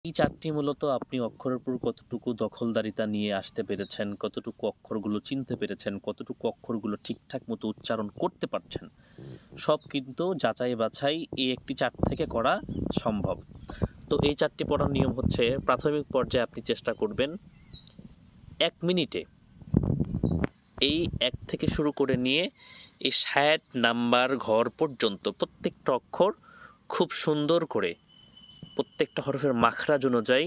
এই চারটি মূলত আপনি অক্ষরের উপর কতটুকু দখলদারিতা নিয়ে আসতে পেরেছেন, কতটুকু অক্ষরগুলো চিনতে পেরেছেন, কতটুকু অক্ষরগুলো ঠিকঠাক মতো উচ্চারণ করতে পারছেন, সব কিন্তু যাচাই বাছাই এই একটি চার্ট থেকে করা সম্ভব। তো এই চারটি পড়ার নিয়ম হচ্ছে, প্রাথমিক পর্যায়ে আপনি চেষ্টা করবেন 1 মিনিটে এই 1 থেকে শুরু করে নিয়ে এই 60 নাম্বার ঘর পর্যন্ত প্রত্যেকটা অক্ষর খুব সুন্দর করে প্রত্যেকটা হরফের মাখরাজ অনুযায়ী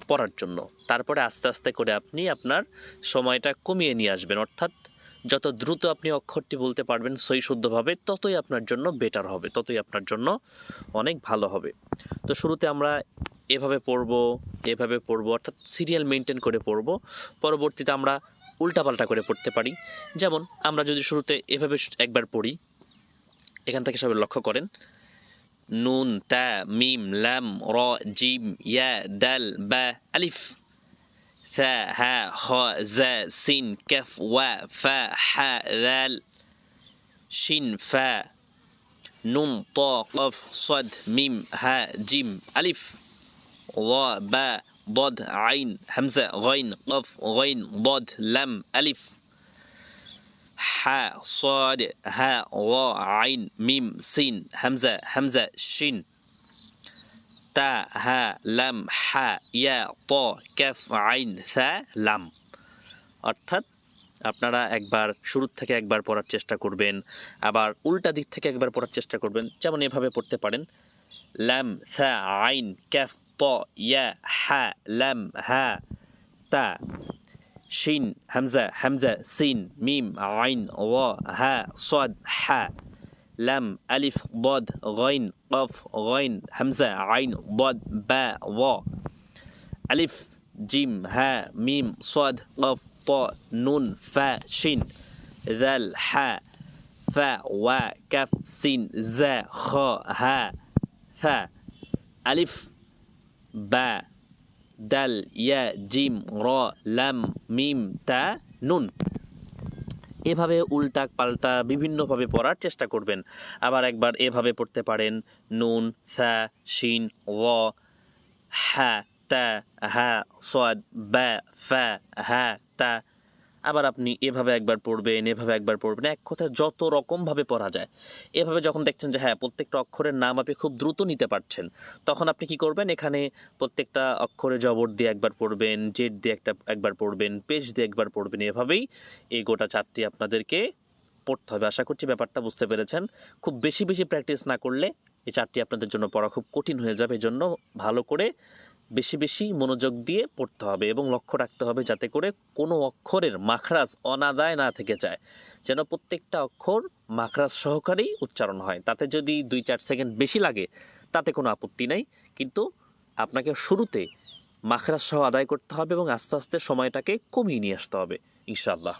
পড়ার জন্য। তারপরে আস্তে আস্তে করে আপনি আপনার সময়টা কমিয়ে নিয়ে আসবেন, অর্থাৎ যত দ্রুত আপনি অক্ষরটি বলতে পারবেন সই শুদ্ধভাবে, ততই আপনার জন্য বেটার হবে, ততই আপনার জন্য অনেক ভালো হবে। তো শুরুতে আমরা এভাবে পড়বো, অর্থাৎ সিরিয়াল মেনটেন করে পড়বো। পরবর্তীতে আমরা উল্টাপাল্টা করে পড়তে পারি। যেমন আমরা যদি শুরুতে এভাবে একবার পড়ি, এখান থেকে সবাই লক্ষ্য করেন, নুন, তা, মিম, লাম, র, জিম, ইয়া, দাল, বা, আলিফ, ثا ها خا زا سين كف وا فا حا ذال شين فا نون طا قف صد ميم ها جيم ألف ظا با ضاد عين همزة غين قف غين ضاد لم ألف حا صاد ها ظا عين ميم سين همزة همزة شين তা হা লাম হা ইয়া ত কাফ আইন সা লাম। অর্থাৎ আপনারা একবার শুরু থেকে একবার পড়ার চেষ্টা করবেন, আবার উল্টা দিক থেকে একবার পড়ার চেষ্টা করবেন। যেমন এভাবে পড়তে পারেন, লাম সা আইন কাফ ত ইয়া হা লাম হা তা শিন হামজা হামজা সিন মিম আইন ওয়া হা সাদ হা লাম আলিফ ضاد غين قف غين همزة عين ضاد باء ظا ألف جيم ها ميم صاد قف طاء نون فاء شين ذال حاء فاء واء كف سين زا خاء ها ثاء ألف باء دال يا جيم را لام ميم تا نون। এভাবে উল্টা পাল্টা বিভিন্নভাবে পড়ার চেষ্টা করবেন। আবার একবার এভাবে পড়তে পারেন, নুন, সা, শিন, ওয়া, হা, তা, হা, সাদ, বা, ফা, হা, তা। আবার আপনি এভাবে একবার পড়বেন, এভাবে একবার পড়বেন, এক কথায় যত রকমভাবে পড়া যায়। এভাবে যখন দেখছেন যে হ্যাঁ প্রত্যেকটা অক্ষরের নাম আপনি খুব দ্রুত নিতে পারছেন, তখন আপনি কি করবেন, এখানে প্রত্যেকটা অক্ষরে জবর দিয়ে একবার পড়বেন, জেড দিয়ে একবার পড়বেন, পেশ দিয়ে একবার পড়বেন। এভাবেই এই গোটা চারটি আপনাদেরকে পড়তে হবে। আশা করছি ব্যাপারটা বুঝতে পেরেছেন। খুব বেশি বেশি প্র্যাকটিস না করলে এই চারটি আপনাদের জন্য পড়া খুব কঠিন হয়ে যাবে। এই জন্য ভালো করে বেশি বেশি মনোযোগ দিয়ে পড়তে হবে এবং লক্ষ্য রাখতে হবে যাতে করে কোনো অক্ষরের মাখরাজ অনাদায় না থেকে যায়, যেন প্রত্যেকটা অক্ষর মাখরাজ সহকারেই উচ্চারণ হয়। তাতে যদি 2-4 সেকেন্ড বেশি লাগে তাতে কোনো আপত্তি নাই, কিন্তু আপনাকে শুরুতে মাখরাজ সহ আদায় করতে হবে এবং আস্তে আস্তে সময়টাকে কমিয়ে নিয়ে আসতে হবে ইনশাআল্লাহ।